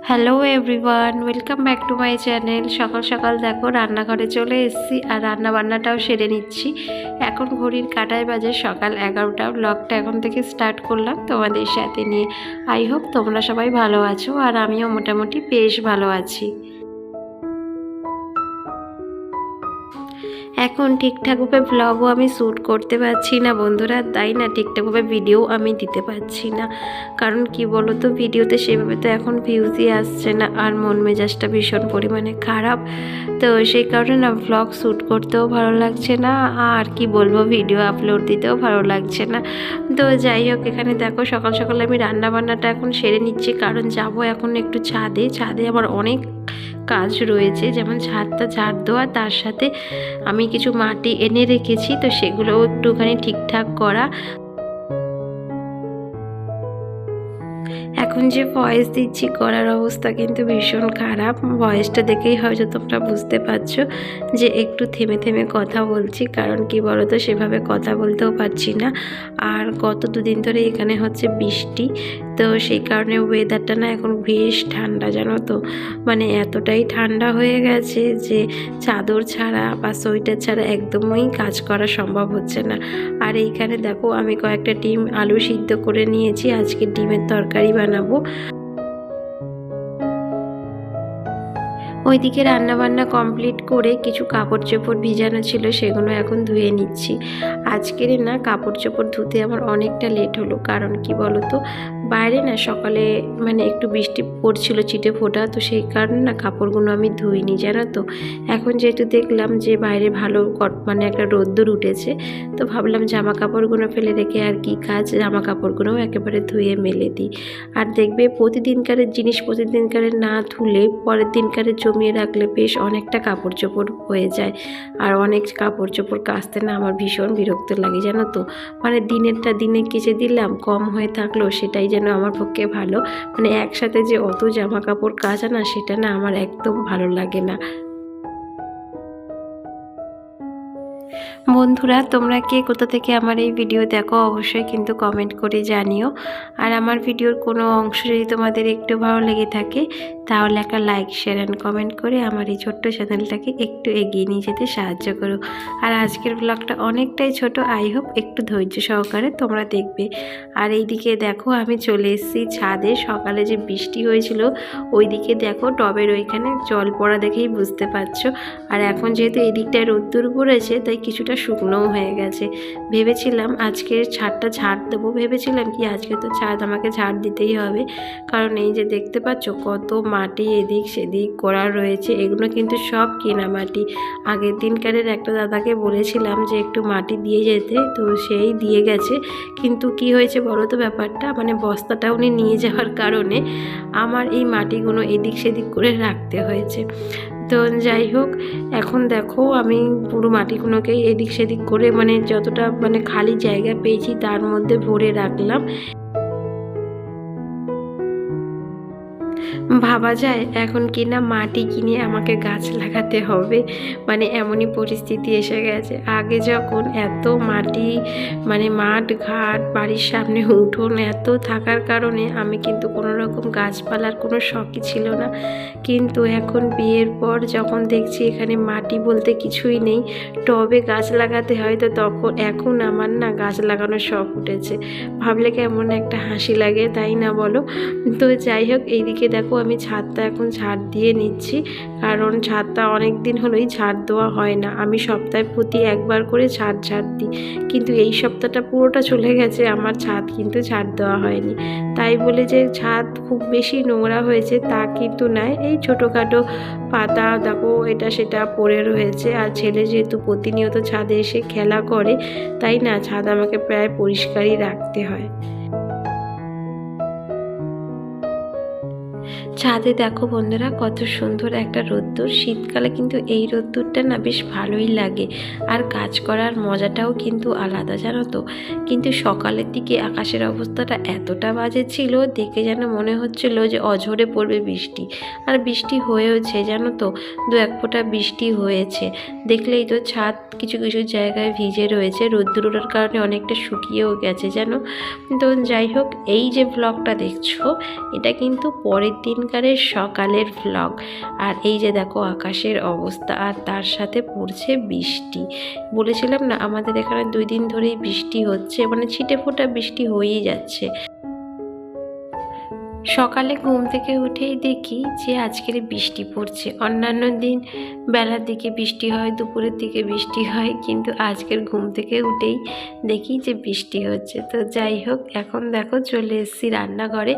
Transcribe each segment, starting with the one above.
Hello everyone, welcome back to my channel. সকাল সকাল দেখো রান্নাঘরে চলে এসেছি আর রান্না বান্নাটাও সেরে নিচ্ছি। এখন ঘড়ির কাঁটায় বাজে সকাল 11টা। ব্লগটা এখন থেকে স্টার্ট করলাম তোমাদের সাথে নিয়ে। আই হোপ তোমরা সবাই ভালো আছো আর আমিও মোটামুটি বেশ ভালো আছি। এখন ঠিকঠাকভাবে ব্লগও আমি শ্যুট করতে পারছি না বন্ধুরা, তাই না ঠিকঠাকভাবে ভিডিও আমি দিতে পারছি না। কারণ কি বলো তো, ভিডিওতে সেভাবে তো এখন ভিউজই আসছে না আর মন মেজাজটা ভীষণ পরিমাণে খারাপ। তো সেই কারণে না ব্লগ শ্যুট করতেও ভালো লাগছে না, আর কি বলবো ভিডিও আপলোড দিতেও ভালো লাগছে না। তো যাই হোক, এখানে দেখো সকাল সকাল আমি রান্না বান্নাটা এখন সেরে নিচ্ছি, কারণ যাব এখন একটু ছাদে। ছাদে আমার অনেক কাজ রয়েছে, যেমন ছাদটা ঝাড় দেওয়া, তার সাথে আমি কিছু মাটি এনে রেখেছি, তো সেগুলোও একটুখানি ঠিকঠাক করা। এখন যে ভয়েস দিচ্ছি করার অবস্থা কিন্তু ভীষণ খারাপ। ভয়েসটা দেখেই হয়তো তোমরা বুঝতে পারছো যে একটু থেমে থেমে কথা বলছি, কারণ কি বলো তো সেভাবে কথা বলতেও পারছি না। আর গত দুদিন ধরে এখানে হচ্ছে বৃষ্টি, তো সেই কারণে ওয়েদারটা না এখন বেশ ঠান্ডা, জানো তো। মানে এতটাই ঠান্ডা হয়ে গেছে যে চাদর ছাড়া বা সোয়েটার ছাড়া একদমই কাজ করা সম্ভব হচ্ছে না। আর এইখানে দেখো আমি কয়েকটা ডিম আলু সিদ্ধ করে নিয়েছি, আজকে ডিমের তরকারি বানাবো। ওইদিকে রান্নাবান্না কমপ্লিট করে কিছু কাপড় চোপড় ভিজানো ছিল, সেগুলো এখন ধুয়ে নিচ্ছি। আজকের না কাপড় চোপড় ধুতে আমার অনেকটা লেট হলো, কারণ কি বলো তো বাইরে না সকালে মানে একটু বৃষ্টি পড়ছিল ছিটে ফোটা, তো সেই কারণে না কাপড়গুলো আমি ধুইনি, জানো তো। এখন যেহেতু দেখলাম যে বাইরে ভালো মানে একটা রোদ্দুর উঠেছে, তো ভাবলাম জামা কাপড়গুলো ফেলে রেখে আর কি কাজ, জামা কাপড়গুলোও একেবারে ধুয়ে মেলে দিই। আর দেখবে প্রতিদিনকারের জিনিস প্রতিদিনকারের না ধুলে পরের দিনকারের জমিয়ে রাখলে বেশ অনেকটা কাপড় চোপড় হয়ে যায়। আর অনেক কাপড় চোপড় কাচতে না আমার ভীষণ বিরক্ত লাগে, জানো তো। মানে দিনেরটা দিনে কেচে দিলাম, কম হয়ে থাকলো সেটাই যেন আমার পক্ষে ভালো। মানে একসাথে যে অত জামা কাপড় কাচা না, সেটা না আমার একদম ভালো লাগে না। বন্ধুরা, তোমরা কে কোথা থেকে আমার এই ভিডিও দেখো অবশ্যই কিন্তু কমেন্ট করে জানিও। আর আমার ভিডিওর কোনো অংশ যদি তোমাদের একটু ভালো লেগে থাকে, তাহলে একটা লাইক শেয়ার অ্যান্ড কমেন্ট করে আমার এই ছোট্ট চ্যানেলটাকে একটু এগিয়ে নিয়ে যেতে সাহায্য করো। আর আজকের ব্লগটা অনেকটাই ছোট, আই হোপ একটু ধৈর্য সহকারে তোমরা দেখবে। আর এইদিকে দেখো আমি চলে এসেছি ছাদে। সকালে যে বৃষ্টি হয়েছিল ওইদিকে দেখো টবের ওইখানে জল পড়া দেখেই বুঝতে পারছো। আর এখন যেহেতু এদিকটায় রোদ্দুর পড়েছে, তাই কিছুটা শুকনোও হয়ে গেছে। ভেবেছিলাম আজকে ছাদটা ঝাড় দেবো, ভেবেছিলাম কি আজকে তো ছাদ আমাকে ঝাড় দিতেই হবে, কারণ এই যে দেখতে পাচ্ছ কত মাটি এদিক সেদিক করা রয়েছে, এগুলো কিন্তু সব কেনা মাটি। আগের দিনকারের একটা দাদাকে বলেছিলাম যে একটু মাটি দিয়ে যেতে, তো সেই দিয়ে গেছে। কিন্তু কি হয়েছে বলো তো ব্যাপারটা, মানে বস্তাটা উনি নিয়ে যাওয়ার কারণে আমার এই মাটিগুলো এদিক সেদিক করে রাখতে হয়েছে। তো যাই হোক, এখন দেখো আমি পুরো মাটিগুলোকে এদিক সেদিক করে মানে যতটা মানে খালি জায়গা পেয়েছি তার মধ্যে ভরে রাখলাম। ভাবা যায় এখন কি না মাটি কিনে আমাকে গাছ লাগাতে হবে, মানে এমনই পরিস্থিতি এসে গেছে। আগে যখন এত মাটি মানে মাঠ ঘাট বাড়ির সামনে উঠোন এত থাকার কারণে আমি কিন্তু কোনো রকম গাছপালার কোনো শখই ছিল না, কিন্তু এখন বিয়ের পর যখন দেখছি এখানে মাটি বলতে কিছুই নেই, টবে গাছ লাগাতে হয়, তো তখন এখন আমার না গাছ লাগানোর শখ উঠেছে। ভাবলে কেমন একটা হাসি লাগে, তাই না বলো। তো যাই হোক, এইদিকে দেখো আমি ছাদটা এখন ঝাড় দিয়ে নিচ্ছি, কারণ ছাদটা অনেক দিন হলোই ঝাড় দেওয়া হয় না। আমি সপ্তাহে প্রতি একবার করে ঝাড় দিই, কিন্তু এই সপ্তাহটা পুরোটা চলে গেছে আমার ছাদ কিন্তু ঝাড় দেওয়া হয়নি। তাই বলে যে ছাদ খুব বেশি নোংরা হয়েছে তা কিন্তু নয়, এই ছোটোখাটো পাতা দেখো এটা সেটা পড়ে রয়েছে। আর ছেলে যেহেতু প্রতিনিয়ত ছাদে এসে খেলা করে, তাই না ছাদ আমাকে প্রায় পরিষ্কারই রাখতে হয়। ছাদে দেখো বন্ধুরা কত সুন্দর একটা রোদ্দুর, শীতকালে কিন্তু এই রোদ্দুরটা না বেশ ভালোই লাগে, আর কাজ করার মজাটাও কিন্তু আলাদা, জানো তো। কিন্তু সকালের দিকে আকাশের অবস্থাটা এতটা বাজে ছিল, দেখে যেন মনে হচ্ছিল যে অঝরে পড়বে বৃষ্টি। আর বৃষ্টি হয়েওছে, জানো তো, দু এক ফোঁটা বৃষ্টি হয়েছে। দেখলেই তো ছাদ কিছু কিছু জায়গায় ভিজে রয়েছে, রোদ্দুর ওঠার কারণে অনেকটা শুকিয়েও গেছে, জানো। তো যাই হোক, এই যে ব্লগটা দেখছো এটা কিন্তু পরের দিন দিনকারের সকালের ভ্লগ। আর এই যে দেখো আকাশের অবস্থা, আর তার সাথে পড়ছে বৃষ্টি। বলেছিলাম না আমাদের এখানে 2 দিন ধরেই বৃষ্টি হচ্ছে, মানে ছিটে ফোঁটা বৃষ্টি হয়েই যাচ্ছে। সকালে ঘুম থেকে উঠেই দেখি যে আজকের বৃষ্টি পড়ছে। অন্যান্য দিন বেলার দিকে বৃষ্টি হয়, দুপুরের দিকে বৃষ্টি হয়, কিন্তু আজকের ঘুম থেকে উঠেই দেখি যে বৃষ্টি হচ্ছে। তো যাই হোক, এখন দেখো চলে এসেছি রান্নাঘরে।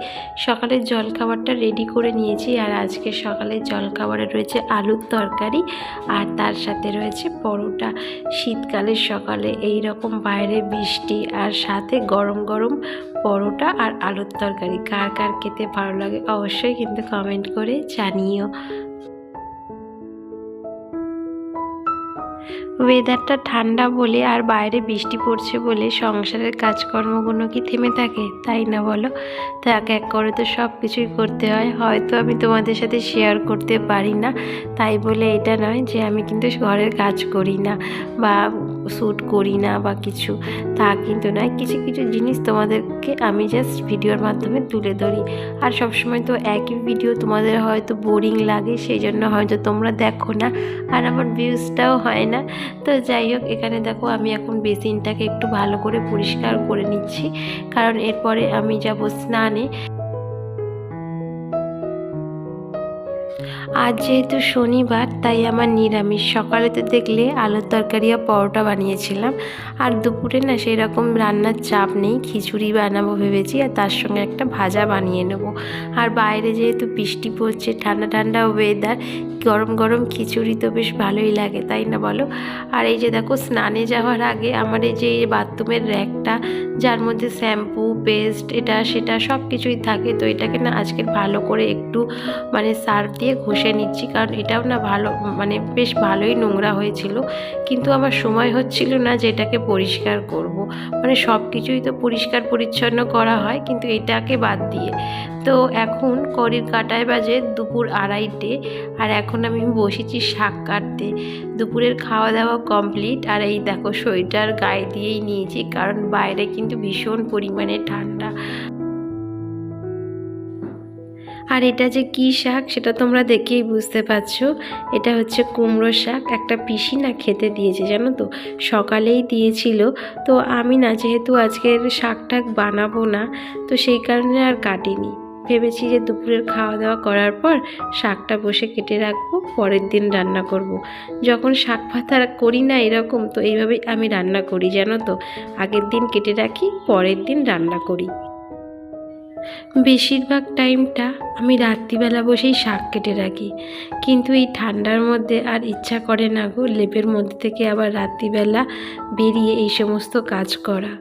সকালের জলখাবারটা রেডি করে নিয়েছি, আর আজকে সকালের জলখাবারে রয়েছে আলুর তরকারি আর তার সাথে রয়েছে পরোটা। শীতকালের সকালে এই রকম বাইরে বৃষ্টি আর সাথে গরম গরম পরোটা আর আলুর তরকারি কার কার খেতে ভালো লাগে অবশ্যই কিন্তু কমেন্ট করে জানিও। ওয়েদারটা ঠান্ডা বলে আর বাইরে বৃষ্টি পড়ছে বলে সংসারের কাজকর্মগুলো কি থেমে থাকে, তাই না বলো? তো এক এক করে তো সব কিছুই করতে হয়। হয়তো আমি তোমাদের সাথে শেয়ার করতে পারি না, তাই বলে এটা নয় যে আমি কিন্তু ঘরের কাজ করি না বা শ্যুট করি না বা কিছু, তা কিন্তু নয়। কিছু কিছু জিনিস তোমাদেরকে আমি জাস্ট ভিডিওর মাধ্যমে তুলে ধরি। আর সবসময় তো একই ভিডিও তোমাদের হয়তো বোরিং লাগে, সেই জন্য হয়তো তোমরা দেখো না আর আমার ভিউজটাও হয় না। তো যাই হোক, এখানে দেখো আমি এখন বেসিনটাকে একটু ভালো করে পরিষ্কার করে নিচ্ছি, কারণ এরপরে আমি যাব স্নানে। আজ যেহেতু শনিবার তাই আমার নিরামিষ। সকালে তো দেখলে আলুর তরকারি আর পরোটা বানিয়েছিলাম, আর দুপুরে না সেই রকম রান্নার চাপ নেই, খিচুড়ি বানাবো ভেবেছি আর তার সঙ্গে একটা ভাজা বানিয়ে নেব। আর বাইরে যেহেতু বৃষ্টি পড়ছে, ঠান্ডা ঠান্ডা ওয়েদার, গরম গরম খিচুড়ি তো বেশ ভালোই লাগে, তাই না বলো? আর এই যে দেখো স্নানে যাওয়ার আগে আমার এই যে বাথরুমের র্যাকটা, যার মধ্যে শ্যাম্পু পেস্ট এটা সেটা সব কিছুই থাকে, তো এটাকে না আজকে ভালো করে একটু মানে সার্ফ দিয়ে ঘষে নিচ্ছি, কারণ এটাও না ভালো মানে বেশ ভালোই নোংরা হয়েছিল, কিন্তু আমার সময় হচ্ছিল না যে এটাকে পরিষ্কার করব। মানে সব কিছুই তো পরিষ্কার পরিচ্ছন্ন করা হয়, কিন্তু এটাকে বাদ দিয়ে। তো এখন ঘড়ির কাঁটায় বাজে দুপুর 2:30, আর এখন আমি বসেছি শাক কাটতে। দুপুরের খাওয়া দাওয়া কমপ্লিট, আর এই দেখো সোয়েটার গায়ে দিয়েই নিয়েছি, কারণ বাইরে কিন্তু ভীষণ পরিমাণে ঠান্ডা। আর এটা যে কী শাক সেটা তোমরা দেখেই বুঝতে পারছো, এটা হচ্ছে কুমড়ো শাক। একটা পিসি না খেতে দিয়েছে, জানো তো, সকালেই দিয়েছিল। তো আমি না যেহেতু আজকের শাকটাক বানাবো না, তো সেই কারণে আর কাটিনি। ভেবেছি যে দুপুরের খাওয়া দাওয়া করার পর শাকটা বসে কেটে রাখবো, পরের দিন রান্না করব। যখন শাক ভাতা করি না এরকম, তো এইভাবেই আমি রান্না করি, জানো তো, আগের দিন কেটে রাখি, পরের দিন রান্না করি। বেশিরভাগ টাইমটা আমি রাত্রিবেলা বসেই শাক কেটে রাখি, কিন্তু এই ঠান্ডার মধ্যে আর ইচ্ছা করে না গো লেপের মধ্যে থেকে আবার রাত্রিবেলা বেরিয়ে এই সমস্ত কাজ করা।